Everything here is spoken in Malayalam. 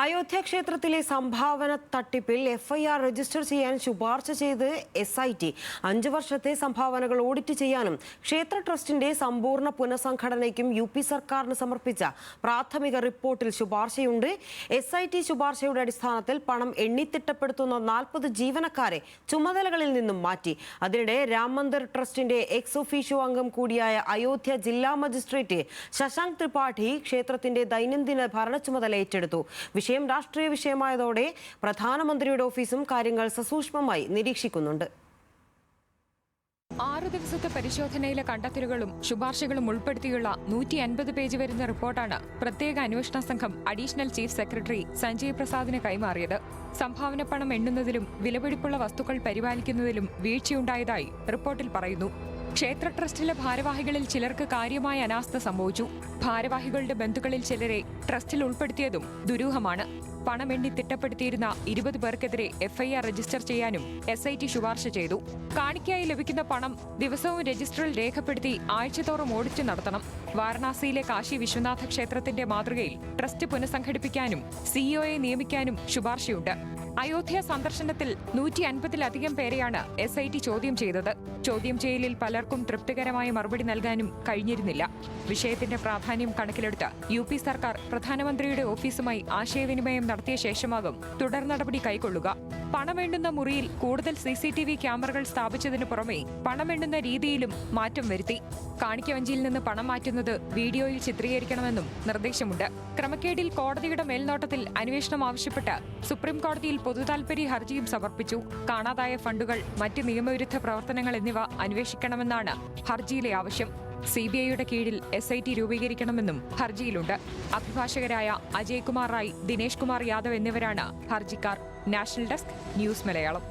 അയോധ്യ ക്ഷേത്രത്തിലെ സംഭാവന തട്ടിപ്പിൽ എഫ്ഐആർ രജിസ്റ്റർ ചെയ്യാൻ ശുപാർശ ചെയ്ത് SIT 5 വർഷത്തെ സംഭാവനകൾ ഓഡിറ്റ് ചെയ്യാനും ക്ഷേത്ര ട്രസ്റ്റിന്റെ സമ്പൂർണ്ണ പുനഃസംഘടനയ്ക്കും UP സർക്കാരിന് സമർപ്പിച്ച പ്രാഥമിക റിപ്പോർട്ടിൽ ശുപാർശയുണ്ട്. SIT ശുപാർശയുടെ അടിസ്ഥാനത്തിൽ പണം എണ്ണിത്തിട്ടപ്പെടുത്തുന്ന 40 ജീവനക്കാരെ ചുമതലകളിൽ നിന്നും മാറ്റി. അതിനിടെ രാം മന്ദിർ ട്രസ്റ്റിന്റെ എക്സ് ഒഫീഷ്യോ അംഗം കൂടിയായ അയോധ്യ ജില്ലാ മജിസ്ട്രേറ്റ് ശശാങ്ക് ത്രിപാഠി ക്ഷേത്രത്തിന്റെ ദൈനംദിന ഭരണ ചുമതല ഏറ്റെടുത്തു. വിഷയം രാഷ്ട്രീയ വിഷയമായതോടെ പ്രധാനമന്ത്രിയുടെ ഓഫീസും കാര്യങ്ങൾ സസൂക്ഷ്മമായി നിരീക്ഷിക്കുന്നുണ്ട്. 6 ദിവസത്തെ പരിശോധനയിലെ കണ്ടെത്തലുകളും ശുപാർശകളും ഉൾപ്പെടുത്തിയുള്ള 150 പേജ് വരുന്ന റിപ്പോർട്ടാണ് പ്രത്യേക അന്വേഷണ സംഘം അഡീഷണൽ ചീഫ് സെക്രട്ടറി സഞ്ജയ് പ്രസാദിന് കൈമാറിയത്. സംഭാവന പണം എണ്ണുന്നതിലും വിലപിടിപ്പുള്ള വസ്തുക്കൾ പരിപാലിക്കുന്നതിലും വീഴ്ചയുണ്ടായതായി റിപ്പോർട്ടിൽ പറയുന്നു. ക്ഷേത്ര ട്രസ്റ്റിലെ ഭാരവാഹികളിൽ ചിലർക്ക് കാര്യമായ അനാസ്ഥ സംഭവിച്ചു. ഭാരവാഹികളുടെ ബന്ധുക്കളിൽ ചിലരെ ട്രസ്റ്റിൽ ഉൾപ്പെടുത്തിയതും ദുരൂഹമാണ്. പണം എണ്ണി തിട്ടപ്പെടുത്തിയിരുന്ന 20 പേർക്കെതിരെ FIR രജിസ്റ്റർ ചെയ്യാനും SIT ശുപാർശ ചെയ്തു. കാണിക്കായി ലഭിക്കുന്ന പണം ദിവസവും രജിസ്റ്ററിൽ രേഖപ്പെടുത്തി ആഴ്ചതോറും ഓഡിറ്റ് നടത്തണം. വാരണാസിയിലെ കാശി വിശ്വനാഥ ക്ഷേത്രത്തിന്റെ മാതൃകയിൽ ട്രസ്റ്റ് പുനഃസംഘടിപ്പിക്കാനും CEOയെ നിയമിക്കാനും ശുപാർശയുണ്ട്. അയോധ്യ സന്ദർശനത്തിൽ 150-ലധികം പേരെയാണ് SIT ചോദ്യം ചെയ്തത്. ചോദ്യം ചെയ്യലിൽ പലർക്കും തൃപ്തികരമായ മറുപടി നൽകാനും കഴിഞ്ഞിരുന്നില്ല. വിഷയത്തിന്റെ പ്രാധാന്യം കണക്കിലെടുത്ത് UP സർക്കാർ പ്രധാനമന്ത്രിയുടെ ഓഫീസുമായി ആശയവിനിമയം നടത്തിയ ശേഷമാകും തുടർ നടപടി കൈക്കൊള്ളുക. പണമെണ്ണുന്ന മുറിയിൽ കൂടുതൽ CCTV ക്യാമറകൾ സ്ഥാപിച്ചതിനു പുറമെ പണമെണ്ണുന്ന രീതിയിലും മാറ്റം വരുത്തി. കാണിക്കവഞ്ചിയിൽ നിന്ന് പണം മാറ്റുന്നത് വീഡിയോയിൽ ചിത്രീകരിക്കണമെന്നും നിർദ്ദേശമുണ്ട്. ക്രമക്കേടിൽ കോടതിയുടെ മേൽനോട്ടത്തിൽ അന്വേഷണം ആവശ്യപ്പെട്ട് സുപ്രീം കോടതിയിൽ പൊതുതാൽപര്യ ഹർജിയും സമർപ്പിച്ചു. കാണാതായ ഫണ്ടുകൾ, മറ്റ് നിയമവിരുദ്ധ പ്രവർത്തനങ്ങൾ എന്നിവ അന്വേഷിക്കണമെന്നാണ് ഹർജിയിലെ ആവശ്യം. CBIയുടെ കീഴിൽ SIT രൂപീകരിക്കണമെന്നും ഹർജിയിലുണ്ട്. അഭിഭാഷകരായ അജയ് കുമാർ റായ്, ദിനേശ് കുമാർ യാദവ് എന്നിവരാണ് ഹർജിക്കാർ. National desk, news Malayalam.